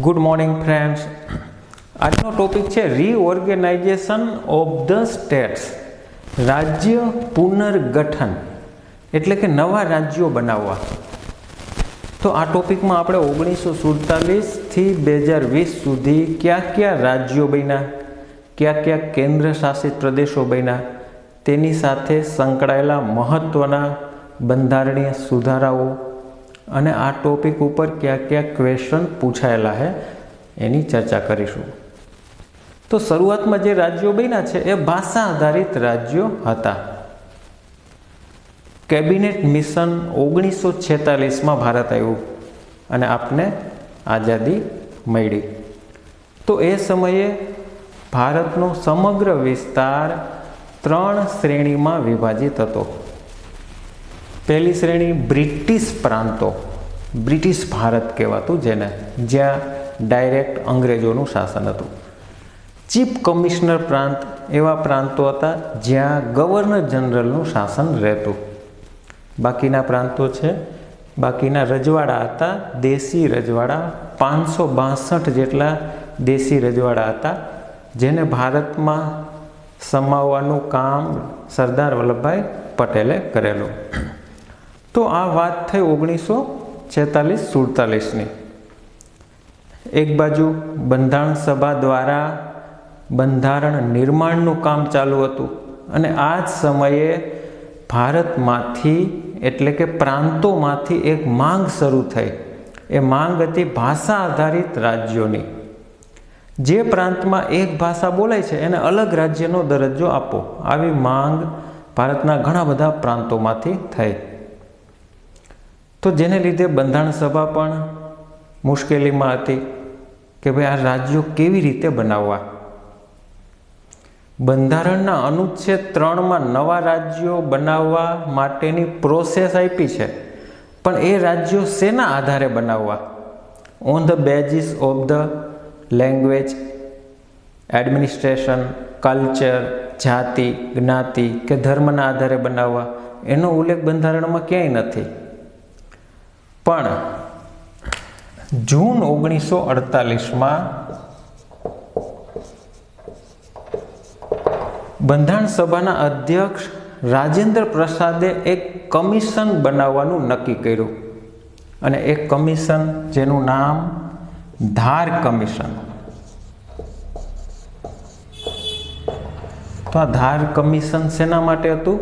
Good morning friends. આજનો topic છે reorganisation of the states. રાજ્ય પુનર્ગઠન એટલે કે નવા રાજ્યો બનાવવા. તો આ ટોપિકમાં આપણે 1947થી 2020 સુધી કયા રાજ્યો બન્યા, કયા કેન્દ્ર શાસિત પ્રદેશો બન્યા, તેની સાથે સંકળાયેલા મહત્ત્વના બંધારણીય સુધારાઓ અને આ ટોપિક ઉપર કયા ક્વેશ્ચન પૂછાયેલા છે એની ચર્ચા કરીશું. તો શરૂઆતમાં જે રાજ્યો બન્યા છે એ ભાષા આધારિત રાજ્યો હતા. કેબિનેટ મિશન 1946માં ભારત આવ્યું અને આપને આઝાદી મળી. તો એ સમયે ભારતનો સમગ્ર વિસ્તાર 3 શ્રેણીમાં વિભાજિત હતો. પહેલી શ્રેણી બ્રિટિશ પ્રાંતો, બ્રિટિશ ભારત કહેવાતું, જેને જ્યાં ડાયરેક્ટ અંગ્રેજોનું શાસન હતું. ચીફ કમિશનર પ્રાંત એવા પ્રાંતો હતા જ્યાં ગવર્નર જનરલનું શાસન રહેતું. બાકીના પ્રાંતો છે, બાકીના રજવાડા હતા, દેશી રજવાડા. 562 જેટલા દેશી રજવાડા હતા જેને ભારતમાં સમાવવાનું કામ સરદાર વલ્લભભાઈ પટેલે કરેલું. તો આ વાત થઈ 1946-47ની. એક બાજુ બંધારણ સભા દ્વારા બંધારણ નિર્માણનું કામ ચાલુ હતું અને આ જ સમયે ભારતમાંથી એટલે કે પ્રાંતોમાંથી એક માંગ શરૂ થઈ. એ માંગ હતી ભાષા આધારિત રાજ્યોની. જે પ્રાંતમાં એક ભાષા બોલાય છે એને અલગ રાજ્યનો દરજ્જો આપો. આવી માંગ ભારતના ઘણા બધા પ્રાંતોમાંથી થઈ. તો જેને લીધે બંધારણ સભા પણ મુશ્કેલીમાં હતી કે ભાઈ આ રાજ્યો કેવી રીતે બનાવવા. બંધારણના અનુચ્છેદ 3માં નવા રાજ્યો બનાવવા માટેની પ્રોસેસ આપી છે, પણ એ રાજ્યો શેના આધારે બનાવવા? On the basis of the language, administration, culture, જાતિ, જ્ઞાતિ કે ધર્મના આધારે બનાવવા, એનો ઉલ્લેખ બંધારણમાં ક્યાંય નથી. પણ જૂન 1948માં બંધારણ સભાના અધ્યક્ષ રાજેન્દ્ર પ્રસાદે એક કમિશન બનાવવાનું નક્કી કર્યું અને એક કમિશન જેનું નામ ધાર કમિશન. તો આ ધાર કમિશન શેના માટે હતું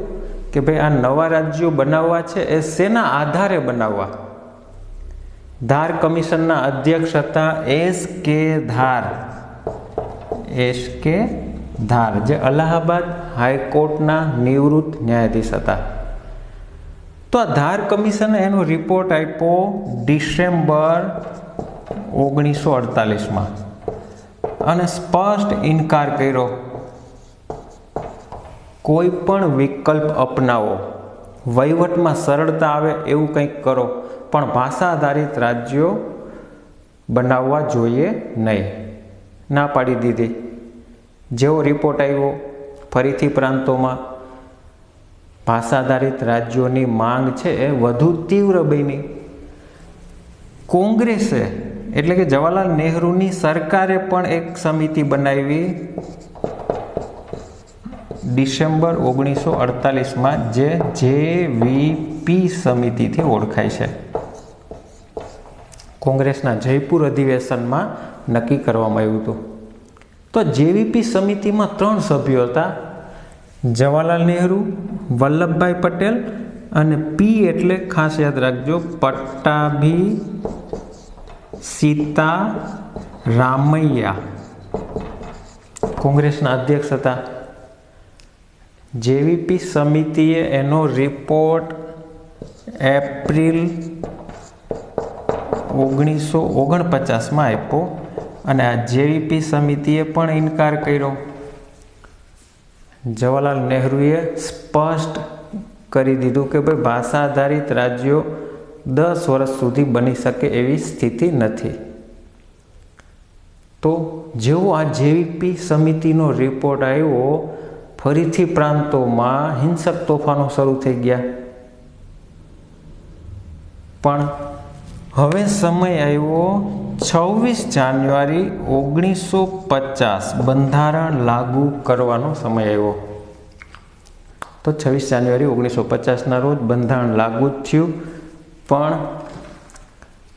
કે ભાઈ આ નવા રાજ્યો બનાવવા છે એ શેના આધારે બનાવવા? ધાર કમિશનના અધ્યક્ષ હતા એસ.કે. ધાર. એસ.કે. ધાર જે અલ્હાબાદ હાઈકોર્ટના નિવૃત્ત ન્યાયાધીશ હતા. તો આ ધાર કમિશને એનો રિપોર્ટ આપ્યો ડિસેમ્બર 1948માં અને સ્પષ્ટ ઇનકાર કર્યો. કોઈ પણ વિકલ્પ અપનાવો, વહીવટમાં સરળતા આવે એવું કંઈક કરો, પણ ભાષા આધારિત રાજ્યો બનાવવા જોઈએ નહીં. ના પાડી દીધી. જેવો રિપોર્ટ આવ્યો ફરીથી પ્રાંતોમાં ભાષા આધારિત રાજ્યોની માંગ છે એ વધુ તીવ્ર બની. કોંગ્રેસે એટલે કે જવાહરલાલ નહેરુની સરકારે પણ એક સમિતિ બનાવી ડિસેમ્બર 1948માં જે JVP સમિતિથી ઓળખાય છે. કોંગ્રેસના જયપુર અધિવેશનમાં નક્કી કરવામાં આવ્યું હતું. તો JVP સમિતિમાં 3 સભ્યો હતા, જવાહરલાલ નહેરુ, વલ્લભભાઈ પટેલ અને પી એટલે ખાસ યાદ રાખજો પટ્ટાભી સીતારામૈયા કોંગ્રેસના અધ્યક્ષ હતા. JVP સમિતિએ એનો રિપોર્ટ એપ્રિલ 1949માં આપ્યો અને આ JVP સમિતિએ પણ ઇનકાર કર્યો. જવાહરલાલ નહેરુએ સ્પષ્ટ કરી દીધું કે ભાઈ ભાષા આધારિત રાજ્યો 10 વર્ષ સુધી બની શકે એવી સ્થિતિ નથી. તો જેવો આ JVP સમિતિનો રિપોર્ટ આવ્યો ફરીથી પ્રાંતોમાં હિંસક તોફાનો શરૂ થઈ ગયા. પણ હવે સમય આવ્યો 26 જાન્યુઆરી 1950 બંધારણ લાગુ કરવાનો સમય આવ્યો. તો 26 જાન્યુઆરી 1950ના રોજ બંધારણ લાગુ જ થયું. પણ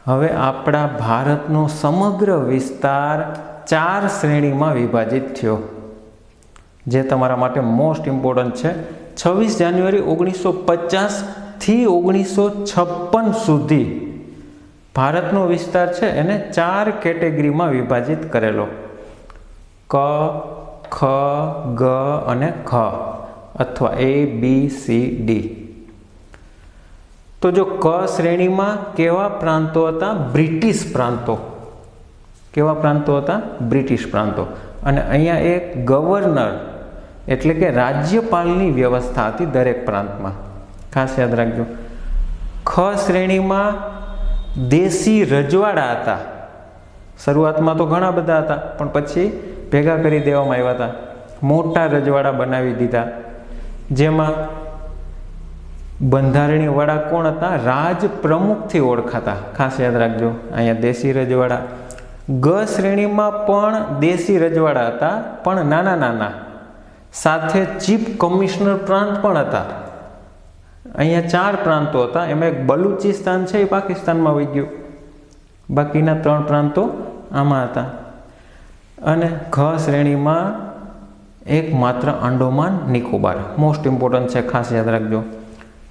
હવે આપણા ભારતનો સમગ્ર વિસ્તાર 4 શ્રેણીમાં વિભાજિત થયો, જે તમારા માટે મોસ્ટ ઇમ્પોર્ટન્ટ છે. 26 જાન્યુઆરી 1950 થી 1956 સુધી ભારતનો વિસ્તાર છે એને 4 કેટેગરીમાં વિભાજિત કરેલો: ક, ખ, ગ અને ખ, અથવા ABCD. તો જો ક શ્રેણીમાં કેવા પ્રાંતો હતા? બ્રિટિશ પ્રાંતો. કેવા પ્રાંતો હતા? બ્રિટિશ પ્રાંતો. અને અહીંયા એક ગવર્નર એટલે કે રાજ્યપાલની વ્યવસ્થા હતી દરેક પ્રાંતમાં, ખાસ યાદ રાખજો. ખ શ્રેણીમાં દેશી રજવાડા હતા. શરૂઆતમાં તો ઘણા બધા હતા, પણ પછી ભેગા કરી દેવામાં આવ્યા હતા. મોટા રજવાડા બનાવી દીધા, જેમાં બંધારણીય વડા કોણ હતા? રાજ પ્રમુખથી ઓળખાતા. ખાસ યાદ રાખજો, અહીંયા દેશી રજવાડા. ગ શ્રેણીમાં પણ દેશી રજવાડા હતા, પણ નાના નાના, સાથે ચીફ કમિશનર પ્રાંત પણ હતા. અહીંયા 4 પ્રાંતો હતા. એમાં એક બલુચિસ્તાન છે, એ પાકિસ્તાનમાં વહી ગયું. બાકીના 3 પ્રાંતો આમાં હતા. અને ઘ શ્રેણીમાં એક માત્ર અંડોમાન નિકોબાર. મોસ્ટ ઇમ્પોર્ટન્ટ છે, ખાસ યાદ રાખજો.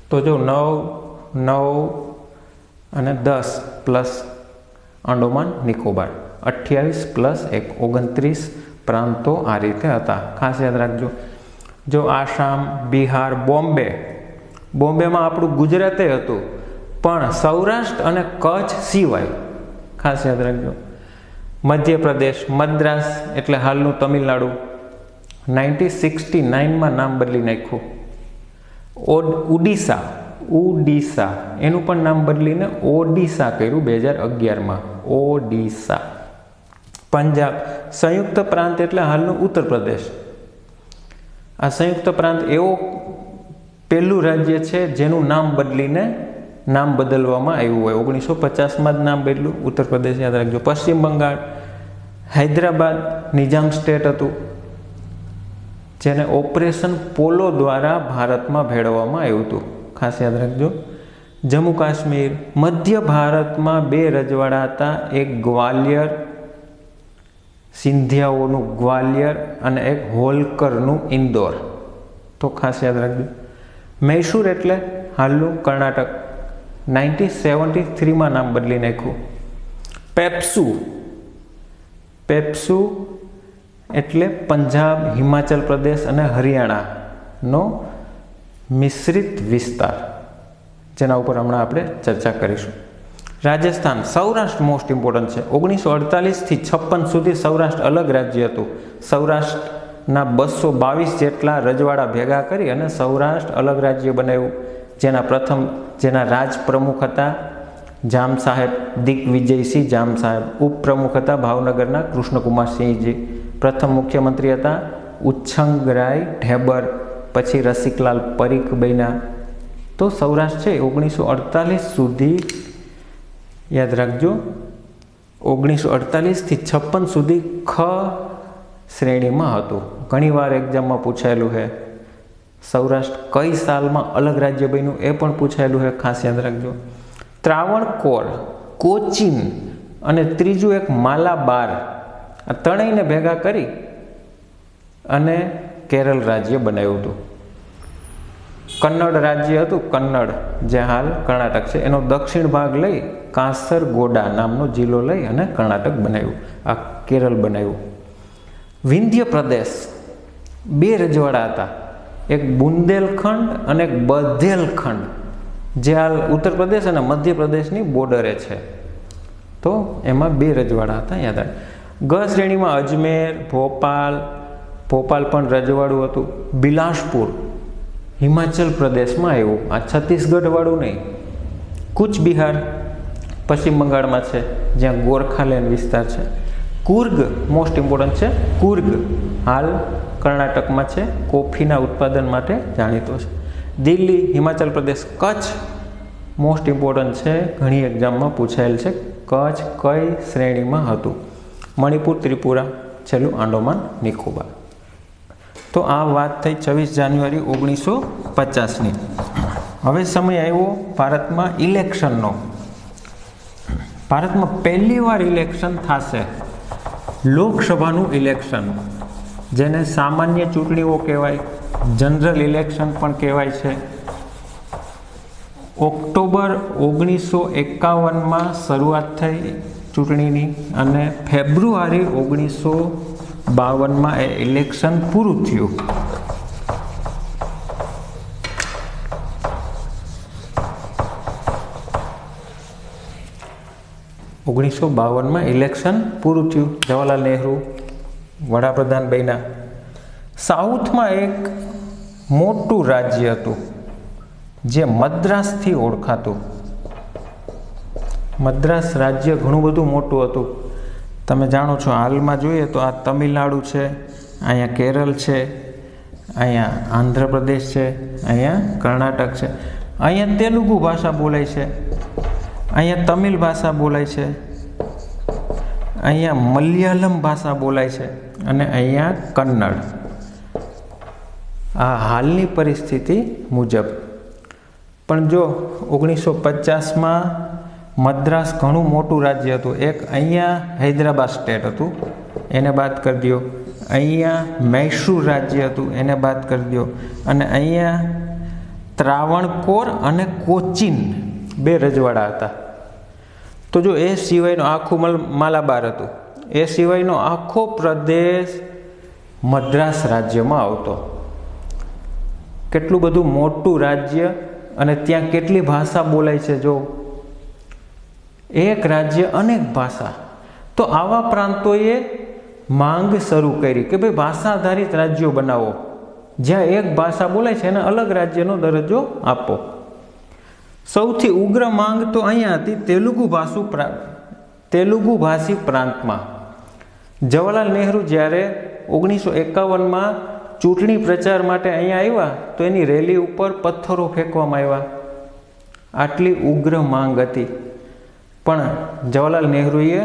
તો જો 9, 9 અને 10 પ્લસ અંડોમાન નિકોબાર, 28 પ્લસ 1, 29 પ્રાંતો આ રીતે હતા. ખાસ યાદ રાખજો. જો આસામ, બિહાર, બોમ્બેમાં આપણું ગુજરાતે હતું, પણ સૌરાષ્ટ્ર અને કચ્છ સિવાય. ખાસ યાદ રાખજો. મધ્યપ્રદેશ, મદ્રાસ એટલે હાલનું તમિલનાડુ, 1969માં નામ બદલી નાખ્યું. ઉડીસા એનું પણ નામ બદલીને ઓડિશા કર્યું 2011માં. ઓડિશા. પંજાબ, સંયુક્ત પ્રાંત એટલે હાલનું ઉત્તર પ્રદેશ. આ સંયુક્ત પ્રાંત એવો પહેલું રાજ્ય છે જેનું નામ બદલીને નામ બદલવામાં આવ્યું હોય. 1950માં જ નામ બદલ્યું, ઉત્તર પ્રદેશ યાદ રાખજો. પશ્ચિમ બંગાળ, હૈદરાબાદ નિઝામ સ્ટેટ હતું, જેને ઓપરેશન પોલો દ્વારા ભારતમાં ભેળવવામાં આવ્યું હતું. ખાસ યાદ રાખજો. જમ્મુ કાશ્મીર, મધ્ય ભારતમાં 2 રજવાડા હતા, એક ગ્વાલિયર, સિંધિયાઓનું ગ્વાલિયર, અને એક હોલકરનું ઇન્દોર. તો ખાસ યાદ રાખજો. મૈસૂર એટલે હાલનું કર્ણાટક, 1973માં નામ બદલી નાખ્યું. પેપ્સુ એટલે પંજાબ, હિમાચલ પ્રદેશ અને હરિયાણાનો મિશ્રિત વિસ્તાર, જેના ઉપર હમણાં આપણે ચર્ચા કરીશું. રાજસ્થાન, સૌરાષ્ટ્ર મોસ્ટ ઇમ્પોર્ટન્ટ છે. 1948થી 56 સુધી સૌરાષ્ટ્ર અલગ રાજ્ય હતું. સૌરાષ્ટ્રના 222 જેટલા રજવાડા ભેગા કરી અને સૌરાષ્ટ્ર અલગ રાજ્ય બનાવ્યું, જેના રાજ પ્રમુખ હતા જામ સાહેબ, દિગ્વિજયસિંહ જામ સાહેબ. ઉપપ્રમુખ હતા ભાવનગરના કૃષ્ણકુમારસિંહજી. પ્રથમ મુખ્યમંત્રી હતા ઉચ્છંગરાય ઢેબર, પછી રસિકલાલ પરીખ બન્યા. તો સૌરાષ્ટ્ર છે 1948 સુધી યાદ રાખજો. 1948થી 56 સુધી ખ શ્રેણીમાં હતું. ઘણીવાર એક્ઝામમાં પૂછાયેલું છે. સૌરાષ્ટ્ર કઈ સાલમાં અલગ રાજ્ય બન્યું એ પણ પૂછાયેલું છે, ખાસ યાદ રાખજો. ત્રાવણકોર, કોચીન અને ત્રીજું એક માલાબાર, આ ત્રણેયને ભેગા કરી અને કેરળ રાજ્ય બનાવ્યું હતું. કન્નડ રાજ્ય હતું, કન્નડ જે હાલ કર્ણાટક છે, એનો દક્ષિણ ભાગ લઈ કાસરગોડા નામનો જિલ્લો લઈ અને કર્ણાટક બનાવ્યું, આ કેરળ બનાવ્યું. વિંધ્ય પ્રદેશ 2 રજવાડા હતા, એક બુંદેલખંડ અને એક બધેલખંડ, જે હાલ ઉત્તર પ્રદેશ અને મધ્યપ્રદેશની બોર્ડરે છે. તો એમાં 2 રજવાડા હતા, યાદ રાખ. ગ શ્રેણીમાં અજમેર, ભોપાલ પણ રજવાડું હતું. બિલાસપુર હિમાચલ પ્રદેશમાં આવ્યું, આ છત્તીસગઢ વાળું નહીં. કૂચ બિહાર પશ્ચિમ બંગાળમાં છે, જ્યાં ગોરખાલેન્ડ વિસ્તાર છે. કુર્ગ મોસ્ટ ઇમ્પોર્ટન્ટ છે. કુર્ગ હાલ કર્ણાટકમાં છે, કોફીના ઉત્પાદન માટે જાણીતો છે. દિલ્હી હિમાચલ પ્રદેશ. કચ્છ મોસ્ટ ઇમ્પોર્ટન્ટ છે, ઘણી એક્ઝામમાં પૂછાયેલ છે. કચ્છ કઈ શ્રેણીમાં હતું? મણિપુર, ત્રિપુરા, છેલ્લું આંડોમાન નિકોબાર. તો આ વાત થઈ 26 જાન્યુઆરી 1950ની. હવે સમય આવ્યો ભારતમાં ઇલેક્શનનો. ભારતમાં પહેલી વાર ઇલેક્શન થશે, લોકસભાનું ઇલેક્શન, જેને સામાન્ય ચૂંટણીઓ કહેવાય, જનરલ ઇલેક્શન પણ કહેવાય છે. ઓક્ટોબર 1951માં શરૂઆત થઈ ચૂંટણીની અને ફેબ્રુઆરી 1952માં એ ઇલેક્શન પૂરું થયું. ઓગણીસો 52માં ઇલેક્શન પૂરું થયું. જવાહરલાલ નહેરુ વડાપ્રધાન બન્યા. સાઉથમાં એક મોટું રાજ્ય હતું જે મદ્રાસથી ઓળખાતું. મદ્રાસ રાજ્ય ઘણું બધું મોટું હતું. તમે જાણો છો, હાલમાં જોઈએ તો આ તમિલનાડુ છે, અહીંયા કેરળ છે, અહીંયા આંધ્રપ્રદેશ છે, અહીંયા કર્ણાટક છે. અહીંયા તેલુગુ ભાષા બોલાય છે, અહીંયા તમિલ ભાષા બોલાય છે, અહીંયા મલયાલમ ભાષા બોલાય છે અને અહીંયા કન્નડ. આ હાલની પરિસ્થિતિ મુજબ. પણ જો 1950માં મદ્રાસ ઘણું મોટું રાજ્ય હતું. એક અહીંયા હૈદરાબાદ સ્ટેટ હતું, એને બાદ કરી દો. અહીંયા મૈસૂર રાજ્ય હતું, એને બાદ કરી દો. અને અહીંયા ત્રાવણકોર અને કોચીન 2 રજવાડા હતા. તો જો એ સિવાયનો આખું માલાબાર હતું, એ સિવાયનો આખો પ્રદેશ મદ્રાસ રાજ્યમાં આવતો. કેટલું બધું મોટું રાજ્ય અને ત્યાં કેટલી ભાષા બોલાય છે. જો એક રાજ્ય અનેક ભાષા. તો આવા પ્રાંતોએ માંગ શરૂ કરી કે ભાઈ ભાષા આધારિત રાજ્યો બનાવો, જ્યાં એક ભાષા બોલાય છે એને અલગ રાજ્યનો દરજ્જો આપો. સૌથી ઉગ્ર માંગ તો અહીંયા હતી તેલુગુ ભાષી પ્રાંતમાં. જવાહરલાલ નહેરુ જ્યારે 1951માં ચૂંટણી પ્રચાર માટે અહીંયા આવ્યા તો એની રેલી ઉપર પથ્થરો ફેંકવામાં આવ્યા. આટલી ઉગ્ર માંગ હતી. પણ જવાહરલાલ નહેરુએ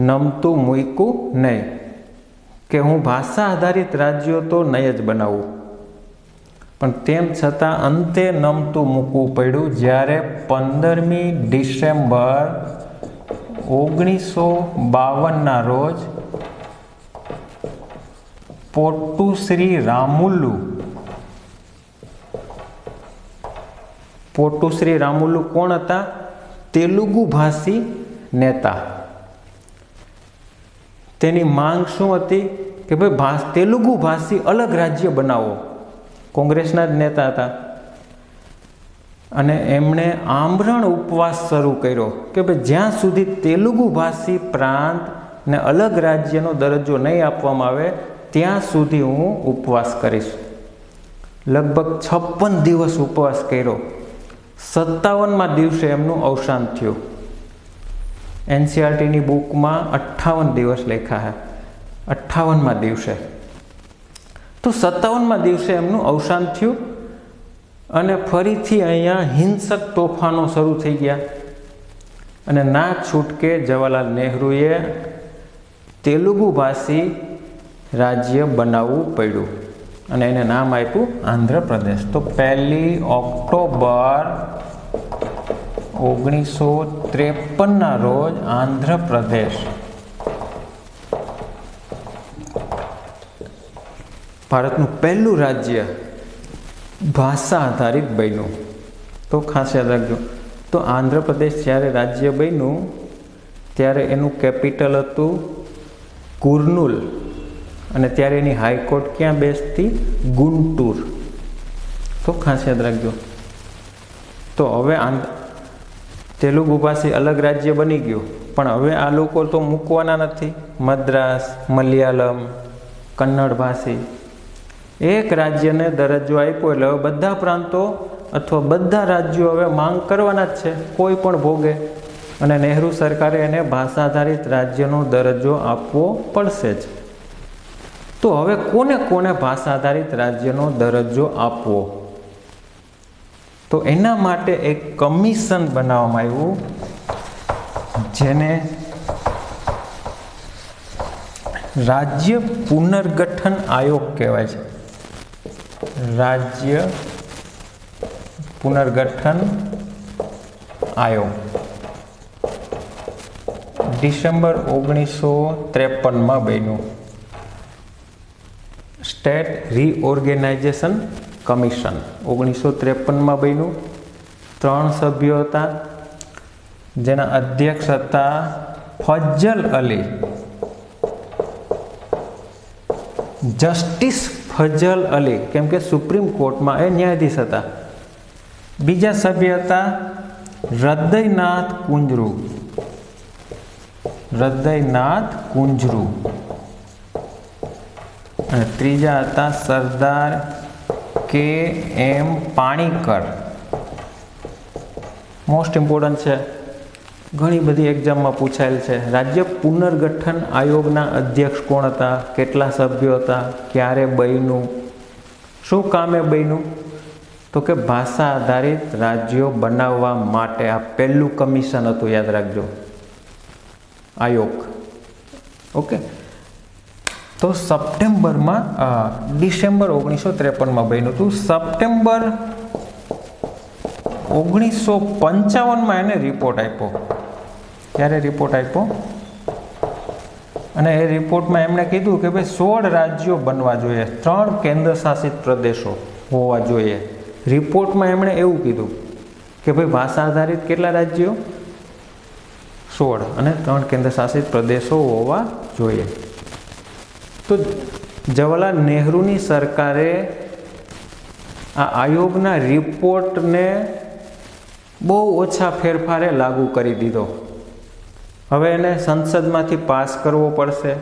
નમતું મૂક્યું નહીં કે હું ભાષા આધારિત રાજ્યો તો નહીં જ બનાવું. પણ તેમ છતાં અંતે નમતું મૂકવું પડ્યું જ્યારે 15મી ડિસેમ્બર 1952ના રોજ પોટ્ટુશ્રી રામુલુ કોણ હતા? તેલુગુ ભાષી નેતા. તેની માંગ શું હતી કે ભાઈ તેલુગુ ભાષી અલગ રાજ્ય બનાવો. કોંગ્રેસના જ નેતા હતા અને એમણે આમરણ ઉપવાસ શરૂ કર્યો કે ભાઈ જ્યાં સુધી તેલુગુ ભાષી પ્રાંતને અલગ રાજ્યનો દરજ્જો નહીં આપવામાં આવે ત્યાં સુધી હું ઉપવાસ કરીશ. લગભગ 56 દિવસ ઉપવાસ કર્યો. 57મા દિવસે એમનું અવસાન થયું. NCERTની બુકમાં 58 દિવસ લખ્યા છે. 58મા દિવસે. તો 57મા દિવસે એમનું અવસાન થયું અને ફરીથી અહીંયા હિંસક તોફાનો શરૂ થઈ ગયા અને ના છૂટકે જવાહરલાલ નહેરુએ તેલુગુ ભાષી રાજ્ય બનાવવું પડ્યું અને એને નામ આપ્યું આંધ્રપ્રદેશ. તો 1 ઓક્ટોબર 1953ના રોજ આંધ્રપ્રદેશ ભારતનું પહેલું રાજ્ય ભાષા આધારિત બન્યું. તો ખાસ યાદ રાખજો. તો આંધ્રપ્રદેશ જ્યારે રાજ્ય બન્યું ત્યારે એનું કેપિટલ હતું કુર્નુલ અને ત્યારે એની હાઈકોર્ટ ક્યાં બેસતી? ગુંટુર. તો ખાસ યાદ રાખજો. તો હવે તેલુગુ ભાષી અલગ રાજ્ય બની ગયું, પણ હવે આ લોકો તો મૂકવાના નથી. મદ્રાસ, મલયાલમ, કન્નડ ભાષી એક રાજ્યને દરજ્જો આપ્યો એટલે હવે બધા પ્રાંતો અથવા બધા રાજ્યો હવે માંગ કરવાના જ છે કોઈ પણ ભોગે. અને નહેરુ સરકારે એને ભાષા આધારિત રાજ્યનો દરજ્જો આપવો પડશે જ. તો હવે કોને કોને ભાષા આધારિત રાજ્યનો દરજ્જો આપવો? તો એના માટે એક કમિશન બનાવવામાં આવ્યું જેને રાજ્ય પુનર્ગઠન આયોગ કહેવાય છે. રાજ્ય પુનર્ગઠન આયોગ ડિસેમ્બર 1953 બન્યું. સ્ટેટ રીઓર્ગેનાઇઝેશન કમિશન 1953 બન્યું. 3 સભ્યો હતા, જેના અધ્યક્ષ હતા ફજલ અલી, જસ્ટિસ ફજલ અલી, કેમ કે સુપ્રીમ કોર્ટમાં એ ન્યાયાધીશ હતા. બીજા સભ્ય હતા હૃદયનાથ કુંજરુ, અને ત્રીજા હતા સરદાર કે.એમ. પાણીકર. મોસ્ટ ઇમ્પોર્ટન્ટ છે, ઘણી બધી એક્ઝામમાં પૂછાયેલ છે. રાજ્ય પુનર્ગઠન આયોગના અધ્યક્ષ કોણ હતા, કેટલા સભ્યો હતા, ક્યારે બન્યું, શું કામે બન્યું? તો કે ભાષા આધારિત રાજ્યો બનાવવા માટે આ પહેલું કમિશન હતું, યાદ રાખજો, આયોગ. ઓકે, તો ડિસેમ્બર 1953 બન્યું હતું. સપ્ટેમ્બર 1955 એને રિપોર્ટ આપ્યો. ત્યારે રિપોર્ટ આપ્યો, અને એ રિપોર્ટમાં એમણે કીધું કે ભાઈ 16 રાજ્યો બનવા જોઈએ, 3 કેન્દ્ર શાસિત પ્રદેશો હોવા જોઈએ. રિપોર્ટમાં એમણે એવું કીધું કે ભાઈ ભાષા આધારિત કેટલા રાજ્યો? 16, અને 3 કેન્દ્ર શાસિત પ્રદેશો હોવા જોઈએ. તો જવાહરલાલ નહેરુની સરકારે આ આયોગના રિપોર્ટને બહુ ઓછા ફેરફારે લાગુ કરી દીધો. હવે એને સંસદમાંથી પાસ કરવો પડશે.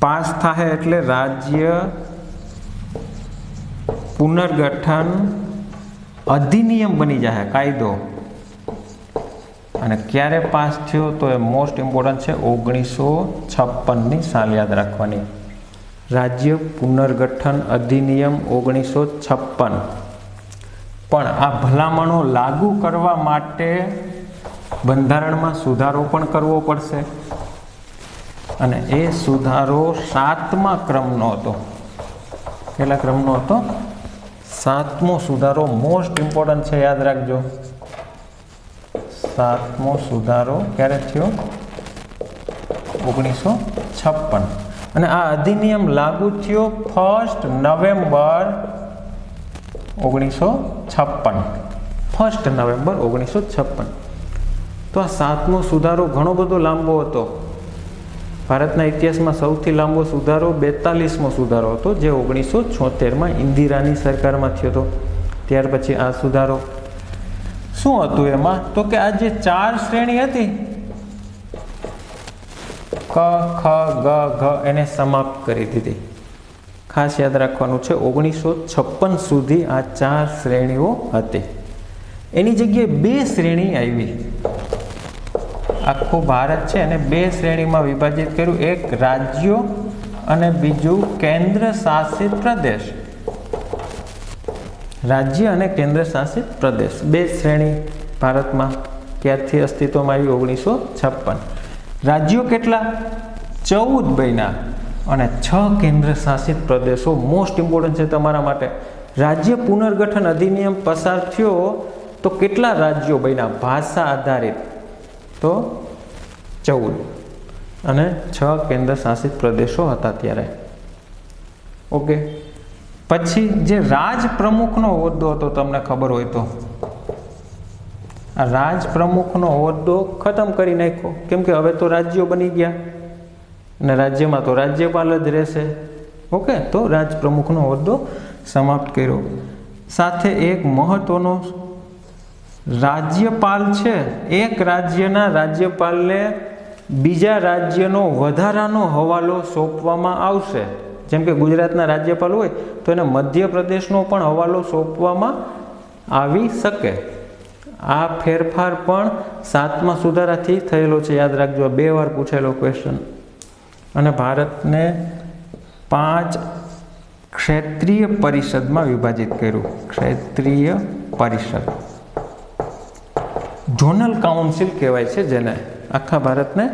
પાસ થાય એટલે રાજ્ય પુનર્ગઠન અધિનિયમ બની જાય, કાયદો. અને ક્યારે પાસ થયો? તો એ મોસ્ટ ઇમ્પોર્ટન્ટ છે, 1956ની સાલ યાદ રાખવાની. રાજ્ય પુનર્ગઠન અધિનિયમ 1956. પણ આ ભલામણો લાગુ કરવા માટે બંધારણમાં સુધારો પણ કરવો પડશે, અને એ સુધારો 7મા ક્રમનો હતો. કેટલા ક્રમનો હતો? 7મો સુધારો. મોસ્ટ ઇમ્પોર્ટન્ટ છે, યાદ રાખજો. 7મો સુધારો ક્યારે થયો? 1956. અને આ અધિનિયમ લાગુ થયો 1 નવેમ્બર 1956. 1 નવેમ્બર 1956. તો આ 7મો સુધારો ઘણો બધો લાંબો હતો. ભારતના ઇતિહાસમાં સૌથી લાંબો સુધારો 42મો સુધારો હતો, જે 1976માં ઇન્દિરાની સરકારમાં થયો હતો. ત્યાર પછી આ સુધારો શું હતું એમાં? તો કે આ જે 4 શ્રેણી હતી, ક, ખ, ગ, ઘ, એને સમાપ્ત કરી દીધી. ખાસ યાદ રાખવાનું છે, 1956 સુધી આ 4 શ્રેણીઓ હતી. એની જગ્યાએ 2 શ્રેણી આવી. આખું ભારત છે એને 2 શ્રેણીમાં વિભાજિત કર્યું. એક રાજ્યો અને બીજું કેન્દ્ર શાસિત પ્રદેશ. રાજ્ય અને કેન્દ્ર શાસિત પ્રદેશ, 2 શ્રેણી ભારતમાં ક્યારથી અસ્તિત્વમાં આવી? 1956. રાજ્યો કેટલા? 14 બન્યા, અને 6 કેન્દ્ર શાસિત પ્રદેશો. મોસ્ટ ઇમ્પોર્ટન્ટ છે તમારા માટે. રાજ્ય પુનર્ગઠન અધિનિયમ પસાર થયો તો કેટલા રાજ્યો બન્યા ભાષા આધારિત? તો 14, અને 6 કેન્દ્ર શાસિત પ્રદેશો હતા ત્યારે. ઓકે, પછી જે રાજ પ્રમુખનો હોદ્દો હતો, તમને ખબર હોય તો, આ રાજ પ્રમુખનો હોદ્દો ખતમ કરી નાખ્યો, કેમ કે હવે તો રાજ્યો બની ગયા, અને રાજ્યમાં તો રાજ્યપાલ જ રહેશે. ઓકે, તો રાજ પ્રમુખનો હોદ્દો સમાપ્ત કર્યો. સાથે એક મહત્વનો રાજ્યપાલ છે, એક રાજ્યના રાજ્યપાલને બીજા રાજ્યનો વધારાનો હવાલો સોંપવામાં આવશે. જેમ કે ગુજરાતના રાજ્યપાલ હોય તો એને મધ્યપ્રદેશનો પણ હવાલો સોંપવામાં આવી શકે. આ ફેરફાર પણ 7મા સુધારાથી થયેલો છે, યાદ રાખજો. 2 વાર પૂછેલો ક્વેશ્ચન. અને ભારતને 5 ક્ષેત્રીય પરિષદમાં વિભાજિત કર્યું. ક્ષેત્રીય પરિષદ. ઝોનલ કાઉન્સિલ કહેવાય છે, જેને આખા ભારતને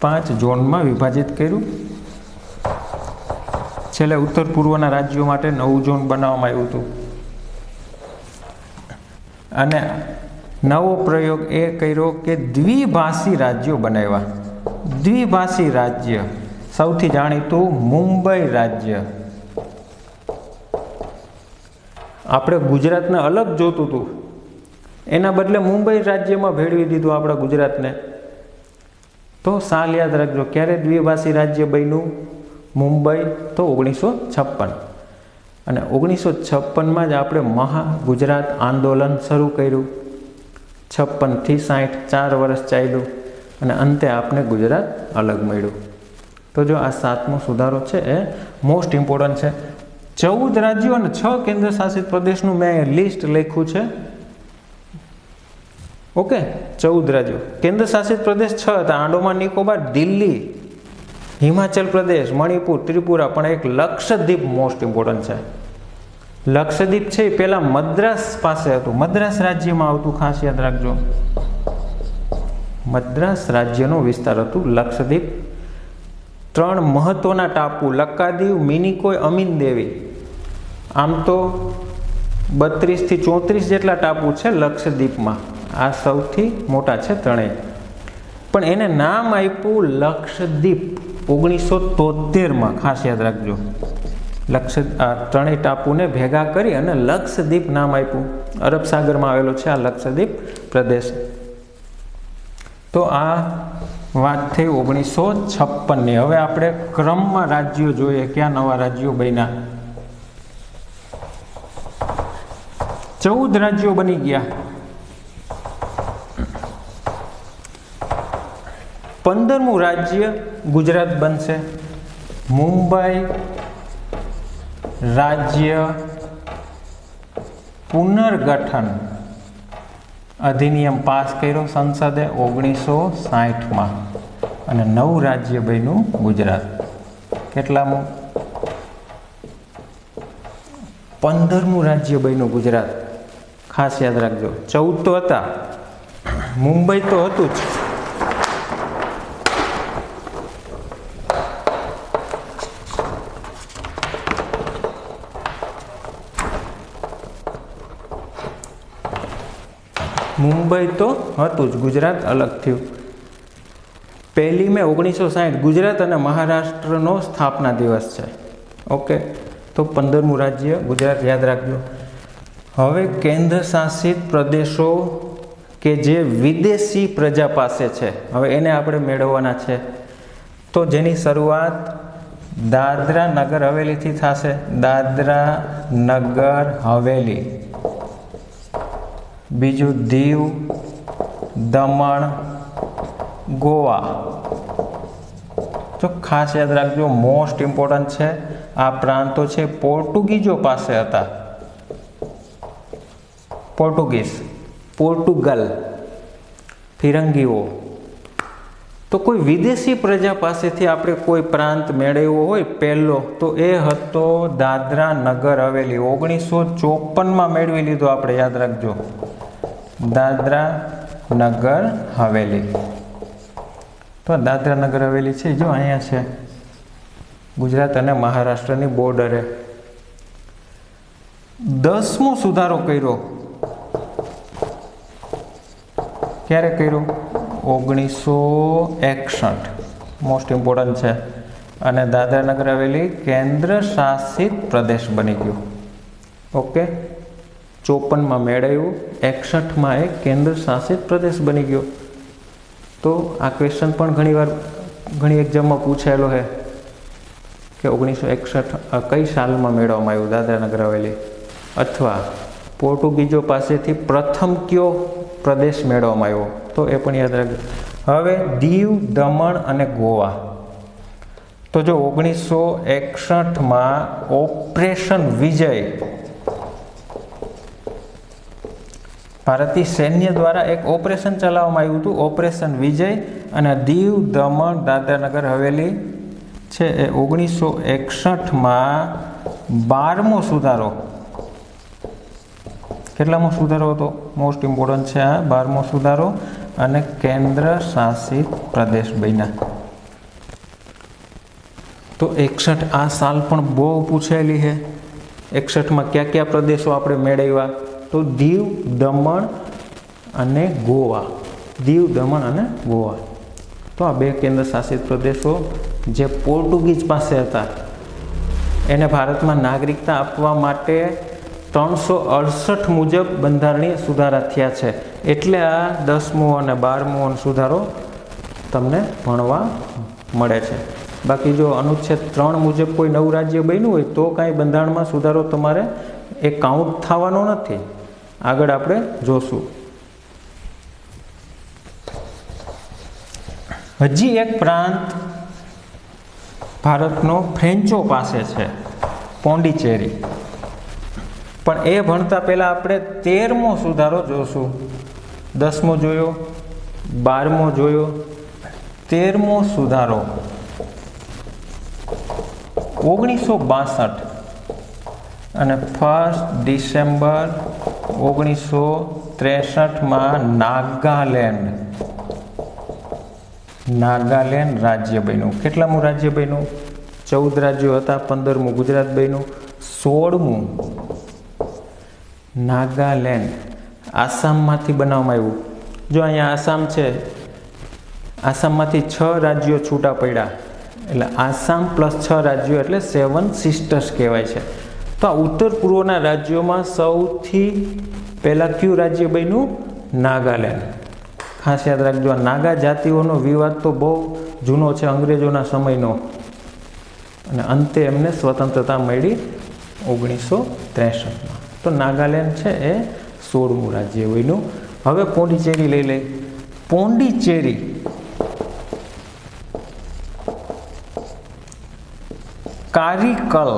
5 ઝોનમાં વિભાજિત કર્યું. છેલ્લે ઉત્તર પૂર્વના રાજ્યો માટે 9 ઝોન બનાવવામાં આવ્યું હતું. અને નવો પ્રયોગ એ કર્યો કે દ્વિભાષી રાજ્યો બનાવ્યા. દ્વિભાષી રાજ્ય સૌથી જાણીતું મુંબઈ રાજ્ય. આપણે ગુજરાતને અલગ જોતું હતું, એના બદલે મુંબઈ રાજ્યમાં ભેળવી દીધું આપણા ગુજરાતને. તો સાલ યાદ રાખજો, ક્યારે દ્વિભાષી રાજ્ય બન્યું મુંબઈ? તો 1956. અને 1956માં જ આપણે મહા ગુજરાત આંદોલન શરૂ કર્યું. 56 થી 60 4 વર્ષ ચાલ્યું અને અંતે આપણે ગુજરાત અલગ મળ્યું. તો જો આ 7મો સુધારો છે એ મોસ્ટ ઇમ્પોર્ટન્ટ છે. 14 રાજ્યો અને 6 કેન્દ્ર શાસિત પ્રદેશનું મેં લિસ્ટ લખ્યું છે. ઓકે, 14 રાજ્યો. કેન્દ્ર શાસિત પ્રદેશ 6 હતા: આંડોમાન નિકોબાર, દિલ્હી, હિમાચલ પ્રદેશ, મણિપુર, ત્રિપુરા. પણ એક લક્ષદ્વીપ મોસ્ટ ઇમ્પોર્ટન્ટ છે. લક્ષદ્વીપ છે એ પહેલાં મદ્રાસ પાસે હતું, મદ્રાસ રાજ્યમાં આવતું, ખાસ યાદ રાખજો. મદ્રાસ રાજ્યનો વિસ્તાર હતું લક્ષદ્વીપ. 3 મહત્વના ટાપુ: લક્કાદીવ, મિનિકોય, અમીન દેવી. આમ તો 32 થી 34 જેટલા ટાપુ છે લક્ષદ્વીપમાં. આ સૌથી મોટા છે ત્રણેય. પણ એને નામ આપ્યું લક્ષદ્વીપ 1973માં. ખાસ યાદ રાખજો. ત્રણેય ટાપુને ભેગા કરી અને લક્ષદ્વીપ નામ આપ્યું. અરબ સાગરમાં આવેલો છે આ લક્ષદ્વીપ પ્રદેશ. તો આ વાત થઈ 1956ની. હવે આપણે ક્રમમાં રાજ્યો જોઈએ, ક્યાં નવા રાજ્યો બન્યા. 14 રાજ્યો બની ગયા. 15મું રાજ્ય ગુજરાત બનશે. મુંબઈ રાજ્ય પુનર્ગઠન અધિનિયમ પાસ કર્યો સંસદે 1960માં અને નવું રાજ્ય બન્યું ગુજરાત. કેટલામું? 15મું રાજ્ય બન્યું ગુજરાત. ખાસ યાદ રાખજો. 14 તો હતા, મુંબઈ તો હતું જ. મુંબઈ તો હતું જ, ગુજરાત અલગ થયું. 1 મે 1960 ગુજરાત અને મહારાષ્ટ્રનો સ્થાપના દિવસ છે. ઓકે, તો 15મું રાજ્ય ગુજરાત યાદ રાખજો. હવે કેન્દ્ર શાસિત પ્રદેશો કે જે વિદેશી પ્રજા પાસે છે, હવે એને આપણે મેળવવાના છે. તો જેની શરૂઆત દાદરા નગર હવેલીથી થશે. દાદરા નગર હવેલી. બીજું દીવ, દમણ, ગોવા. તો ખાસ યાદ રાખજો, મોસ્ટ ઇમ્પોર્ટન્ટ છે. આ પ્રાંતો છે પોર્ટુગીઝો પાસે હતા. પોર્ટુગલ, ફિરંગીઓ. તો કોઈ વિદેશી પ્રજા પાસેથી આપણે કોઈ પ્રાંત મેળવ્યો હોય પહેલો, તો એ હતો દાદરા નગર હવેલી. 1954માં મેળવી લીધો આપણે, યાદ રાખજો. દાદરા નગર હવેલી. તો દાદરા નગર હવેલી છે જો અહીંયા છે, ગુજરાત અને મહારાષ્ટ્રની બોર્ડરે. 10મો સુધારો કર્યો. ક્યારે કર્યો? 1961. મોસ્ટ ઇમ્પોર્ટન્ટ છે. અને દાદરા નગર હવેલી કેન્દ્ર શાસિત પ્રદેશ બની ગયું. ઓકે, 54માં મેળવ્યું, 61માં એક કેન્દ્ર શાસિત પ્રદેશ બની ગયો. તો આ ક્વેશ્ચન પણ ઘણી એક્ઝામમાં પૂછાયેલો છે કે 1961 કઈ સાલમાં મેળવવામાં આવ્યું દાદરા નગર હવેલી, અથવા પોર્ટુગીઝો પાસેથી પ્રથમ કયો પ્રદેશ મેળવવામાં આવ્યો, તો એ પણ યાદ રાખજો. હવે દીવ, દમણ અને ગોવા. તો જો 1961માં ઓપરેશન વિજય, ભારતીય સૈન્ય દ્વારા એક ઓપરેશન ચલાવવામાં આવ્યું હતું, ઓપરેશન વિજય. અને દીવ, દમણ, દાદરા નગર હવેલી છે એ 1961માં 12મો સુધારો કેટલામો સુધારો હતો? મોસ્ટ ઇમ્પોર્ટન્ટ છે આ 12મો સુધારો, અને કેન્દ્ર શાસિત પ્રદેશ બન્યા. તો 61 આ સાલ પણ બહુ પૂછાયેલી છે. 61માં કયા કયા પ્રદેશો આપણે મેળવ્યા? તો દીવ, દમણ અને ગોવા. દીવ, દમણ અને ગોવા. તો આ 2 કેન્દ્ર શાસિત પ્રદેશો જે પોર્ટુગીઝ પાસે હતા, એને ભારતમાં નાગરિકતા આપવા માટે 368 મુજબ બંધારણીય સુધારા થયા છે. એટલે આ 10મો અને 12મો સુધારો તમને ભણવા મળે છે. બાકી જો અનુચ્છેદ 3 મુજબ કોઈ નવું રાજ્ય બન્યું હોય તો કાંઈ બંધારણમાં સુધારો તમારે એ કાઉન્ટ થવાનો નથી. આગળ આપણે જોશું. હજી એક પ્રાંત ભારતનો ફ્રેન્ચો પાસે છે, પોંડિચેરી. પણ એ ભણતા પહેલાં આપણે 13મો સુધારો જોશું. 10મો જોયો, 12મો જોયો, 13મો સુધારો 1962 અને 1 ડિસેમ્બર 1963માં નાગાલેન્ડ રાજ્ય બન્યું. કેટલામું રાજ્ય બન્યું? 14 રાજ્યો હતા. 15મું ગુજરાત બન્યું. 16મું નાગાલેન્ડ આસામમાંથી બનાવવામાં આવ્યું. જો અહીંયા આસામ છે, આસામમાંથી 6 રાજ્યો છૂટા પડ્યા, એટલે આસામ પ્લસ 6 રાજ્યો એટલે 7 સિસ્ટર્સ કહેવાય છે. તો આ ઉત્તર પૂર્વના રાજ્યોમાં સૌથી પહેલાં કયું રાજ્ય બન્યું? નાગાલેન્ડ. ખાસ યાદ રાખજો, આ નાગા જાતિઓનો વિવાદ તો બહુ જૂનો છે, અંગ્રેજોના સમયનો, અને અંતે એમને સ્વતંત્રતા મળી 1963માં. તો નાગાલેન્ડ છે એ 16મું રાજ્ય બન્યું. હવે પોંડિચેરી લઈ લે. પોંડિચેરી કારીકલ,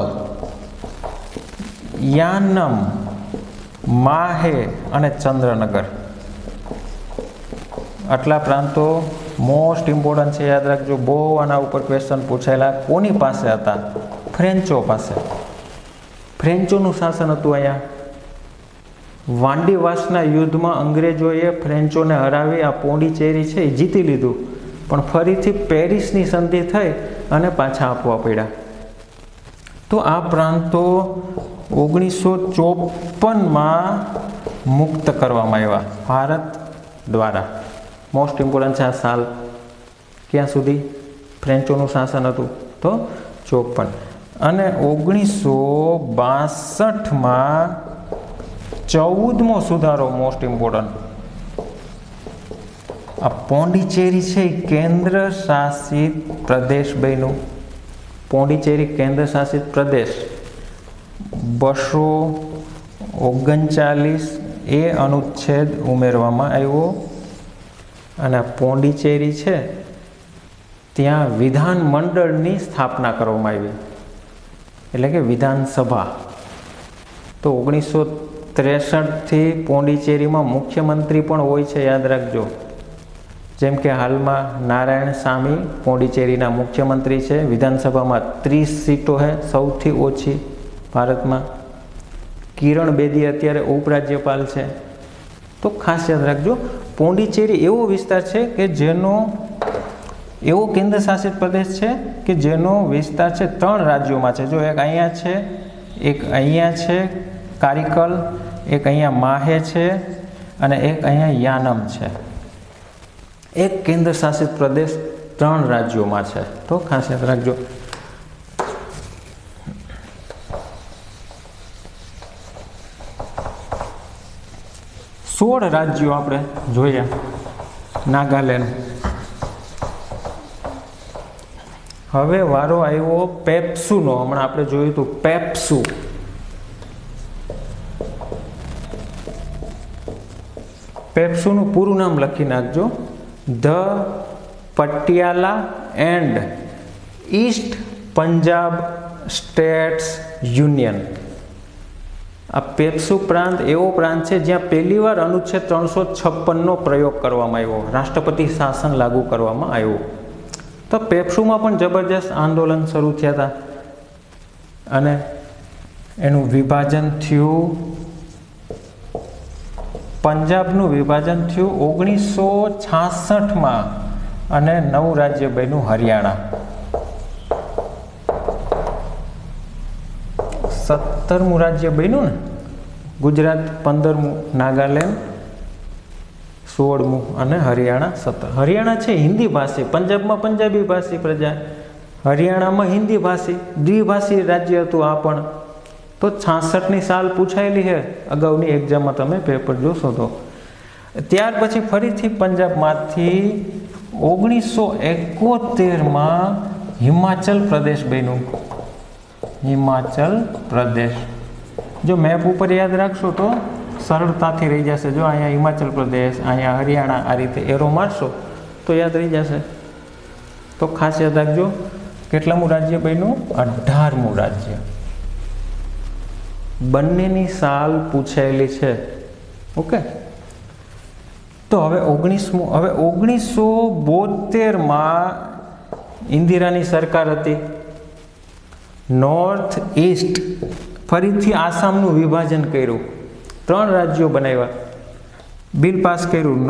યાનમ, માહે અને ચંદ્રનગર, આટલા પ્રાંતો મોસ્ટ ઇમ્પોર્ટન્ટ છે, યાદ રાખજો. બહુ આના ઉપર ક્વેશ્ચન પૂછાયેલા. કોની પાસે હતા? ફ્રેન્ચો પાસે. ફ્રેન્ચોનું શાસન હતું અહીંયા. વાંડીવાસના યુદ્ધમાં અંગ્રેજોએ ફ્રેન્ચોને હરાવી આ પોંડિચેરી છે એ જીતી લીધું, પણ ફરીથી પેરિસની સંધિ થઈ અને પાછા આપવા પડ્યા. તો આ પ્રાંતો 1954માં મુક્ત કરવામાં આવ્યા ભારત દ્વારા. મોસ્ટ ઇમ્પોર્ટન્ટ છે આ સાલ. ક્યાં સુધી ફ્રેન્ચોનું શાસન હતું? તો 54. અને 1962માં 14મો સુધારો મોસ્ટ ઇમ્પોર્ટન્ટ. આ પોંડિચેરી છે એ કેન્દ્ર શાસિત પ્રદેશ બન્યું. પોંડિચેરી કેન્દ્ર શાસિત પ્રદેશ 239 એ અનુચ્છેદ ઉમેરવામાં આવ્યો. અને પોંડિચેરી છે ત્યાં વિધાન મંડળની સ્થાપના કરવામાં આવી, એટલે કે વિધાનસભા. તો 1963થી પોંડિચેરીમાં મુખ્યમંત્રી પણ હોય છે, યાદ રાખજો. જેમ કે હાલમાં નારાયણસામી પોંડિચેરીના મુખ્યમંત્રી છે. વિધાનસભામાં 30 સીટો છે, સૌથી ઓછી ભારતમાં. કિરણ બેદી અત્યારે ઉપરાજ્યપાલ છે. તો ખાસ યાદ રાખજો, પોંડિચેરી એવો વિસ્તાર છે કે જેનો, એવો કેન્દ્ર શાસિત પ્રદેશ છે કે જેનો વિસ્તાર છે 3 રાજ્યોમાં છે. જો એક અહીંયા છે, એક અહીંયા છે કારીકલ, એક અહીંયા માહે છે, અને એક અહીંયા યાનમ છે. એક કેન્દ્ર શાસિત પ્રદેશ 3 રાજ્યોમાં છે. તો ખાસ યાદ રાખજો. સોળ રાજ્યો આપણે જોયા. નાગાલેન્ડ. હવે વારો આવ્યો પેપ્સુનો. હમણાં આપણે જોયું હતું પેપ્સુ. પેપ્સુનું પૂરું નામ લખી નાખજો. The Patiala and East Punjab states union. આ પેપ્સુ પ્રાંત એવો પ્રાંત છે જ્યાં પહેલીવાર અનુચ્છેદ 356નો પ્રયોગ કરવામાં આવ્યો, રાષ્ટ્રપતિ શાસન લાગુ કરવામાં આવ્યું. તો પેપ્સુમાં પણ જબરજસ્ત આંદોલન શરૂ થયા હતા અને એનું વિભાજન થયું પંજાબનું વિભાજન થયું 1966માં અને નવું રાજ્ય બન્યું હરિયાણા. 17મું રાજ્ય બન્યું ને. ગુજરાત 15મું, નાગાલેન્ડ 16મું અને હરિયાણા 17. હરિયાણા છે હિન્દી ભાષી, પંજાબમાં પંજાબી ભાષી પ્રજા, હરિયાણામાં હિન્દી ભાષી, દ્વિભાષી રાજ્ય હતું આ પણ. તો 66ની સાલ પૂછાયેલી છે અગાઉની એક્ઝામમાં, તમે પેપર જોશો તો. ત્યાર પછી ફરીથી પંજાબમાંથી 1971માં હિમાચલ પ્રદેશ બન્યું. હિમાચલ પ્રદેશ જો મેપ ઉપર યાદ રાખશો તો સરળતાથી રહી જશે. જો અહીંયા હિમાચલ પ્રદેશ, અહીંયા હરિયાણા, આ રીતે એરો મારશો તો યાદ રહી જશે. તો ખાસ યાદ રાખજો. કેટલામું રાજ્ય બન્યું? 18મું રાજ્ય. બંનેની સાલ પૂછાયેલી છે. ઓકે. તો હવે 1972માં ઇન્દિરાની સરકાર હતી. નોર્થ ઈસ્ટ ફરીથી આસામનું વિભાજન કર્યું, 3 રાજ્યો બનાવ્યા, બિલ પાસ કર્યું.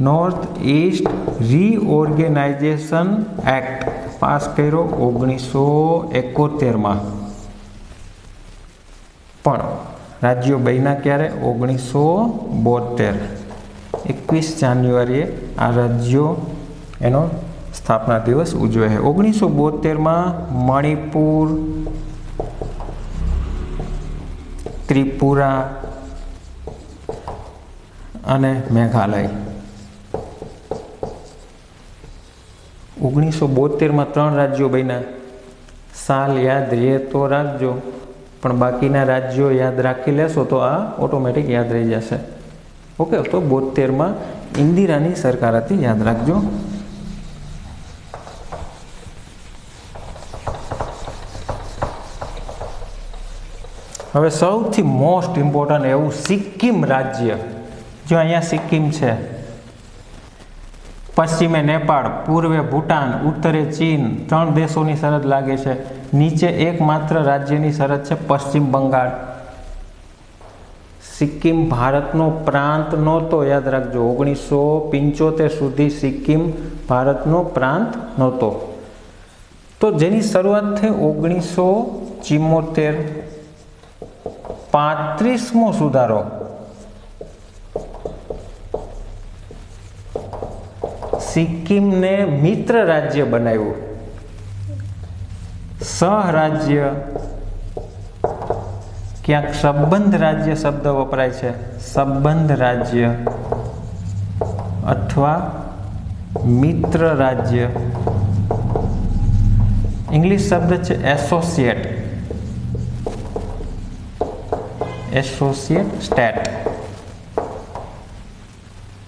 North East reorganisation act pass કર્યો 1971માં. પણ રાજ્યો બન્યા ક્યારે? 1972, 21 જાન્યુઆરીએ આ રાજ્યો એનો સ્થાપના દિવસ ઉજવે છે. 1972માં મણિપુર, ત્રિપુરા અને મેઘાલય. 1972માં 3 રાજ્યો બન્યા. સાલ યાદ રહે તો રાખજો, પણ બાકીના રાજ્યો યાદ રાખી લેશો તો આ ઓટોમેટિક યાદ રહી જશે. ઓકે. તો 72માં ઇન્દિરાની સરકાર હતી, યાદ રાખજો. હવે સૌથી મોસ્ટ ઇમ્પોર્ટન્ટ એવું સિક્કિમ રાજ્ય. જો અહીંયા સિક્કિમ છે, પશ્ચિમે નેપાળ, પૂર્વે ભૂટાન, ઉત્તરે ચીન, 3 દેશોની સરહદ લાગે છે. નીચે એકમાત્ર રાજ્યની સરહદ છે પશ્ચિમ બંગાળ. સિક્કિમ ભારતનો પ્રાંત નહોતો, યાદ રાખજો. 1975 સુધી સિક્કિમ ભારતનો પ્રાંત નહોતો. તો જેની શરૂઆત થઈ 1974, 35મો સુધારો. સિક્કિમને મિત્ર રાજ્ય બનાવ્યું. સહરાજ્ય, ક્યાંક સંબંધ રાજ્ય શબ્દ વપરાય છે, સંબંધ રાજ્ય અથવા મિત્ર રાજ્ય. ઇંગ્લિશ શબ્દ છે એસોસિએટ સ્ટેટ.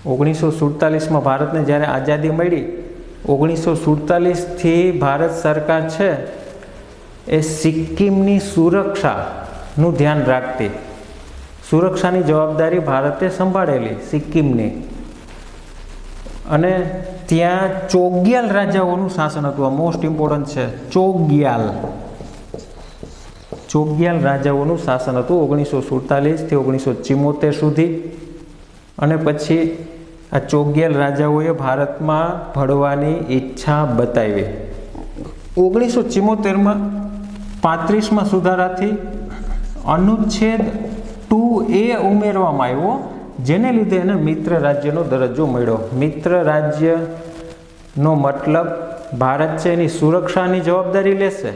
1947માં ભારતને જ્યારે આઝાદી મળી, 1947થી ભારત સરકાર છે એ સિક્કિમની સુરક્ષાનું ધ્યાન રાખતી. સુરક્ષાની જવાબદારી ભારતે સંભાળેલી સિક્કિમની. અને ત્યાં ચોગ્યાલ રાજાઓનું શાસન હતું. આ મોસ્ટ ઇમ્પોર્ટન્ટ છે. ચોગ્યાલ રાજાઓનું શાસન હતું 1947થી 1974 સુધી. અને પછી આ ચોગ્યાલ રાજાઓએ ભારતમાં ભળવાની ઈચ્છા બતાવી. 1974માં 35માં સુધારાથી અનુચ્છેદ 2A ઉમેરવામાં આવ્યો, જેને લીધે એને મિત્ર રાજ્યનો દરજ્જો મળ્યો. મિત્ર રાજ્યનો મતલબ ભારત છે એની સુરક્ષાની જવાબદારી લેશે,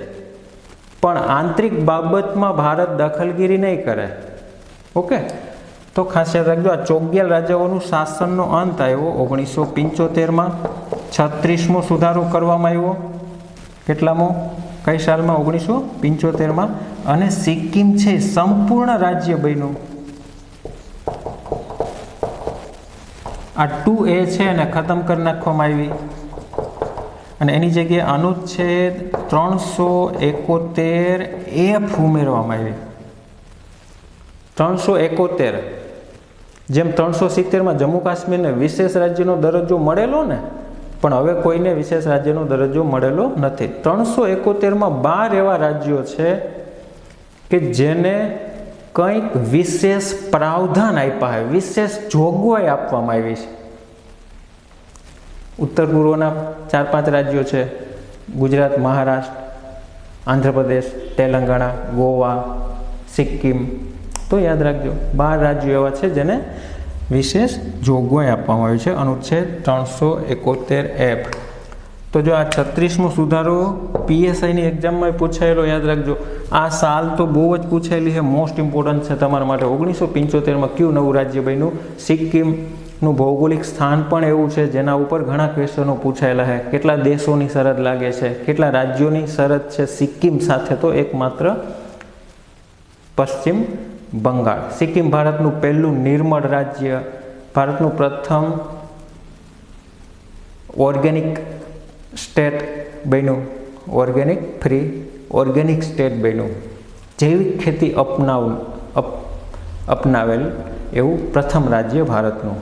પણ આંતરિક બાબતમાં ભારત દખલગીરી નહીં કરે. ઓકે. તો ખાસ યાદ રાખજો. આ ચોગ્યાલ રાજાઓનું શાસનનો અંત આવ્યો 1975માં. 36મો સુધારો કરવામાં આવ્યો. કેટલામો? કઈ સાલમાં? 1975માં. અને સિક્કિમ છે સંપૂર્ણ રાજ્ય બન્યું. આ 2A છે એને ખતમ કરી નાખવામાં આવી અને એની જગ્યાએ અનુચ્છેદ 371F ઉમેરવામાં આવી. 371, જેમ 370માં જમ્મુ કાશ્મીરને વિશેષ રાજ્યનો દરજ્જો મળેલો ને, પણ હવે કોઈને વિશેષ રાજ્યનો દરજ્જો મળેલો નથી. 371માં 12 એવા રાજ્યો છે કે જેને કંઈક વિશેષ પ્રાવધાન આપ્યા છે, વિશેષ જોગવાઈ આપવામાં આવી છે. ઉત્તર પૂર્વના 4-5 રાજ્યો છે, ગુજરાત, મહારાષ્ટ્ર, આંધ્રપ્રદેશ, તેલંગાણા, ગોવા, સિક્કિમ. તો યાદ રાખજો 12 રાજ્યો એવા છે જેને વિશેષ જોગવાઈ આપવામાં આવી છે, અનુચ્છેદ 371F. તો જો આ 36મો સુધારો PSIની એક્ઝામમાં પૂછાયેલો, યાદ રાખજો. આ સાલ તો બહુ જ પૂછાયેલી છે, મોસ્ટ ઇમ્પોર્ટન્ટ છે તમારા માટે. 1975માં કયું નવું રાજ્ય બન્યું? સિક્કિમનું ભૌગોલિક સ્થાન પણ એવું છે જેના ઉપર ઘણા ક્વેશ્ચનો પૂછાયેલા છે. કેટલા દેશોની સરહદ લાગે છે, કેટલા રાજ્યોની સરહદ છે સિક્કિમ સાથે? તો એકમાત્ર પશ્ચિમ બંગાળ. સિક્કિમ ભારતનું પહેલું નિર્મળ રાજ્ય, ભારતનું પ્રથમ ઓર્ગેનિક સ્ટેટ બન્યું, ઓર્ગેનિક ફ્રી ઓર્ગેનિક સ્ટેટ બન્યું, જૈવિક ખેતી અપનાવેલ એવું પ્રથમ રાજ્ય ભારતનું.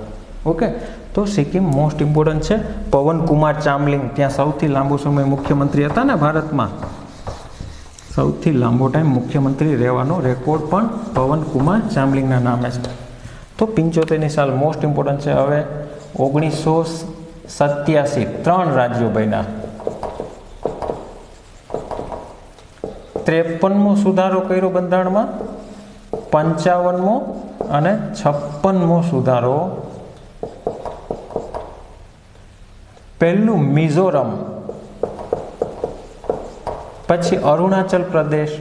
ઓકે, તો સિક્કિમ મોસ્ટ ઇમ્પોર્ટન્ટ છે. પવનકુમાર ચામલિંગ ત્યાં સૌથી લાંબો સમય મુખ્યમંત્રી હતા ને ભારતમાં, સૌથી લાંબો ટાઈમ મુખ્યમંત્રી રહેવાનો રેકોર્ડ પણ પવનકુમાર ચામલિંગના નામે છે. તો 75ની સાલ મોસ્ટ ઇમ્પોર્ટન્ટ છે. હવે 1987 3 રાજ્યો બન્યા. 53મો સુધારો કર્યો બંધારણમાં, 55મો અને 56મો સુધારો. પહેલું મિઝોરમ, પછી અરુણાચલ પ્રદેશ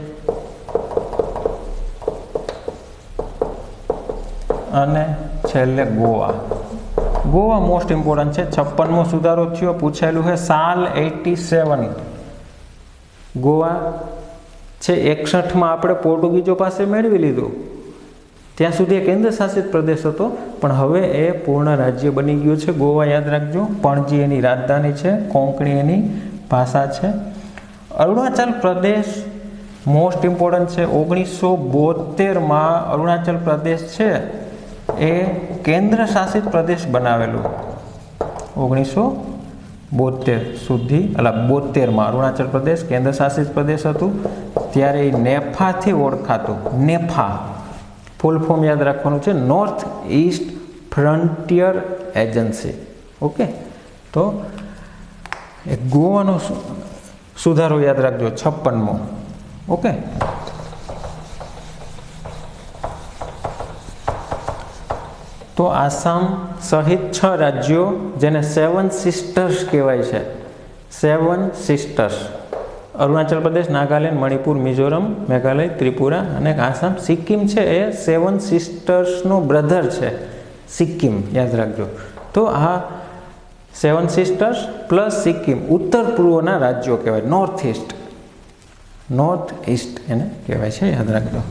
અને છેલ્લે ગોવા. ગોવા મોસ્ટ ઇમ્પોર્ટન્ટ છે. 56મો સુધારો થયો, પૂછાયેલું છે સાલ 87. ગોવા છે 61માં આપણે પોર્ટુગીઝો પાસે મેળવી લીધું. ત્યાં સુધી એક કેન્દ્ર શાસિત પ્રદેશ હતો, પણ હવે એ પૂર્ણ રાજ્ય બની ગયું છે. ગોવા યાદ રાખજો. પણજી એની રાજધાની છે, કોંકણી એની ભાષા છે. અરુણાચલ પ્રદેશ મોસ્ટ ઇમ્પોર્ટન્ટ છે. 1972માં અરુણાચલ પ્રદેશ છે એ કેન્દ્ર શાસિત પ્રદેશ બનાવેલું. 1972 સુધી, 72માં અરુણાચલ પ્રદેશ કેન્દ્ર શાસિત પ્રદેશ હતું. ત્યારે એ નેફાથી ઓળખાતું. નેફા ફૂલ ફોર્મ યાદ રાખવાનું છે, north east frontier agency. Okay, તો એક ગોવાનો સુધારો યાદ રાખજો 56મો. ઓકે, તો આસામ સહિત 6 રાજ્યો જેને 7 સિસ્ટર્સ કહેવાય છે. 7 સિસ્ટર્સ: અરુણાચલ પ્રદેશ, નાગાલેન્ડ, મણિપુર, મિઝોરમ, મેઘાલય, ત્રિપુરા અને આસામ. સિક્કિમ છે એ 7 સિસ્ટર્સનો બ્રધર છે, સિક્કિમ યાદ રાખજો. તો આ 7 સિસ્ટર્સ પ્લસ સિક્કિમ ઉત્તર પૂર્વના રાજ્યો કહેવાય. નોર્થ ઇસ્ટ એને કહેવાય છે, યાદ રાખજો.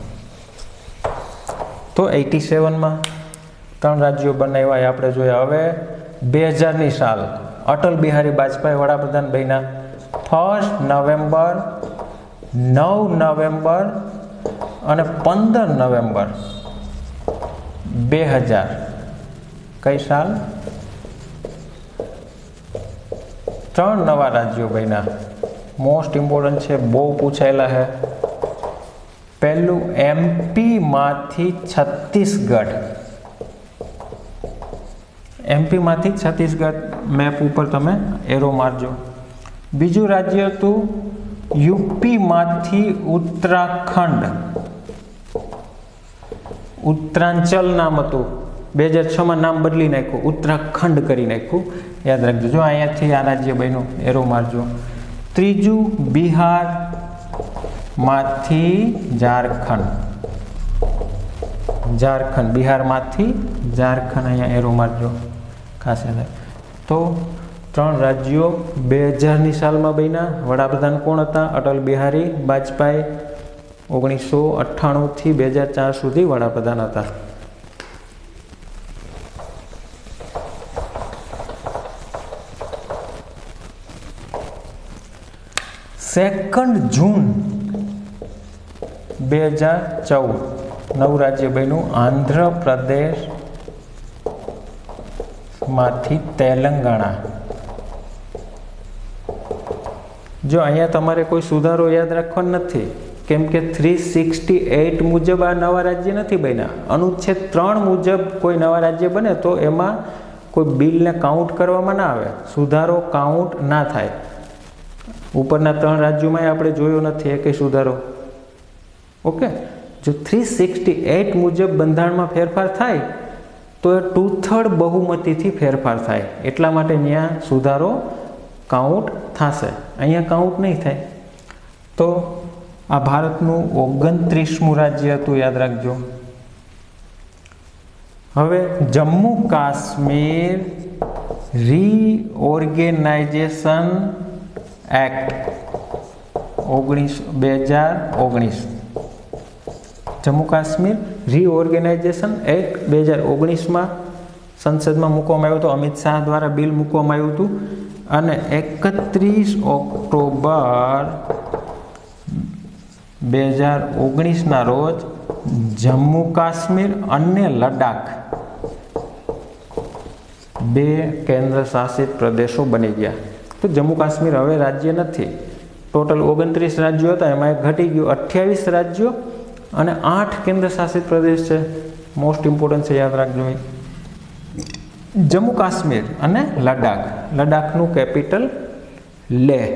તો 87માં 3 રાજ્યો બનાવ્યા આપણે જોયા. હવે 2000ની સાલ અટલ બિહારી વાજપેયી વડાપ્રધાન બન્યા. 1 નવેમ્બર, 9 નવેમ્બર અને 15 નવેમ્બર 2000. કઈ સાલ? 3 નવા રાજ્યો બન્યા. મોસ્ટ ઇમ્પોર્ટન્ટ છે, બહુ પૂછાયેલા છે. પહેલું MP-માંથી છત્તીસગઢ. MP-માંથી છત્તીસગઢ મેપ ઉપર તમે એરો મારજો. બીજું રાજ્ય હતું UP-માંથી ઉત્તરાખંડ. ઉત્તરાંચલ નામ હતું, 2006માં નામ બદલી નાખ્યું, ઉત્તરાખંડ કરી નાખ્યું, યાદ રાખજો. જો અહીંયાથી આ રાજ્ય બન્યું, એરો મારજો. ત્રીજું બિહારમાંથી ઝારખંડ. બિહારમાંથી ઝારખંડ, અહીંયા એરો મારજો ખાસ. તો 3 રાજ્યો 2000ની સાલમાં બન્યા. વડાપ્રધાન કોણ હતા? અટલ બિહારી વાજપેયી. 1998થી 2004 સુધી વડાપ્રધાન હતા. સેકન્ડ જૂન 2014 નવું રાજ્ય બન્યું, આંધ્રપ્રદેશ માંથી તેલંગાણા. જો અહીંયા તમારે કોઈ સુધારો યાદ રાખવાનો નથી કેમ કે 368 મુજબ આ નવા રાજ્ય નથી બન્યા. અનુચ્છેદ 3 મુજબ કોઈ નવા રાજ્ય બને તો એમાં કોઈ બિલને કાઉન્ટ કરવામાં ના આવે, સુધારો કાઉન્ટ ના થાય. ઉપરના 3 રાજ્યોમાં આપણે જોયો નથી કે સુધારો. ઓકે, જો 368 મુજબ બંધારણમાં ફેરફાર થાય તો એ 2/3 બહુમતીથી ફેરફાર થાય, એટલા માટે ત્યાં સુધારો કાઉન્ટ થશે, અહીંયા કાઉન્ટ નહીં થાય. તો આ ભારતનું 29મું રાજ્ય હતું, યાદ રાખજો. હવે Jammu Kashmir reorganisation act 2019. Jammu Kashmir reorganisation act 2019માં સંસદમાં મૂકવામાં આવ્યું હતું. અમિત શાહ દ્વારા બિલ મૂકવામાં આવ્યું હતું અને 31 ઓક્ટોબર 2019ના રોજ જમ્મુ કાશ્મીર અને લદ્દાખ 2 કેન્દ્ર શાસિત પ્રદેશો બની ગયા. તો જમ્મુ કાશ્મીર હવે રાજ્ય નથી. ટોટલ 29 રાજ્યો હતા, એમાં એક ઘટી ગયું, 28 રાજ્યો અને 8 કેન્દ્ર શાસિત પ્રદેશ છે. મોસ્ટ ઇમ્પોર્ટન્ટ છે, યાદ રાખજો. જમ્મુ કાશ્મીર અને લદ્દાખ. લદ્દાખનું કેપિટલ લેહ.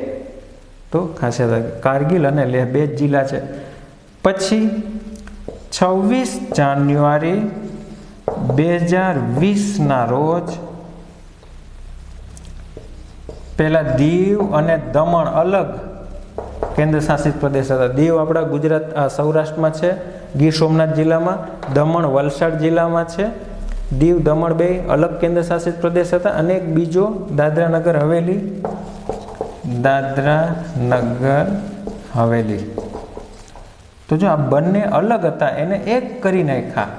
તો ખાસ યાદ રાખજો, કારગિલ અને લેહ 2 જ જિલ્લા છે. પછી 26 જાન્યુઆરી 2020ના રોજ પહેલા દીવ અને દમણ અલગ કેન્દ્ર શાસિત પ્રદેશ હતા. દીવ આપણા ગુજરાત સૌરાષ્ટ્રમાં છે, ગીર સોમનાથ જિલ્લામાં. દમણ વલસાડ જિલ્લામાં છે. દીવ દમણ 2 અલગ કેન્દ્ર શાસિત પ્રદેશ હતા અને એક બીજો દાદરા નગર હવેલી. દાદરા નગર હવેલી. તો જો આ બંને અલગ હતા એને એક કરી નાખ્યા.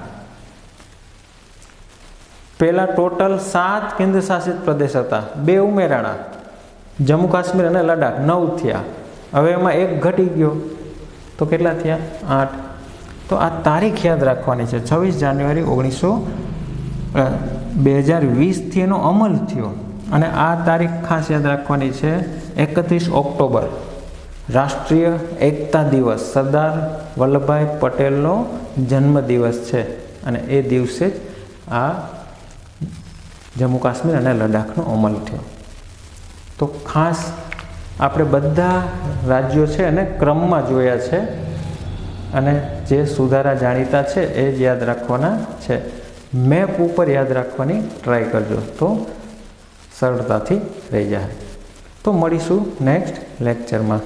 પહેલા ટોટલ 7 કેન્દ્ર શાસિત પ્રદેશ હતા, 2 ઉમેરાણા, જમ્મુ કાશ્મીર અને લદ્દાખ 9 થયા. હવે એમાં એક ઘટી ગયો તો કેટલા થયા? 8. તો આ તારીખ યાદ રાખવાની છે. 26 જાન્યુઆરી 2020થી એનો અમલ થયો અને આ તારીખ ખાસ યાદ રાખવાની છે. 31 ઓક્ટોબર રાષ્ટ્રીય એકતા દિવસ, સરદાર વલ્લભભાઈ પટેલનો જન્મદિવસ છે અને એ દિવસે જ આ જમ્મુ કાશ્મીર અને લદ્દાખનો અમલ થયો. તો ખાસ આપણે બધા રાજ્યો છે અને ક્રમમાં જોયા છે અને જે સુધારા જાણીતા છે એ જ યાદ રાખવાના છે. મેપ ઉપર યાદ રાખવાની ટ્રાય કરજો તો સરળતાથી રહી જાય. તો મળીશું નેક્સ્ટ લેક્ચરમાં.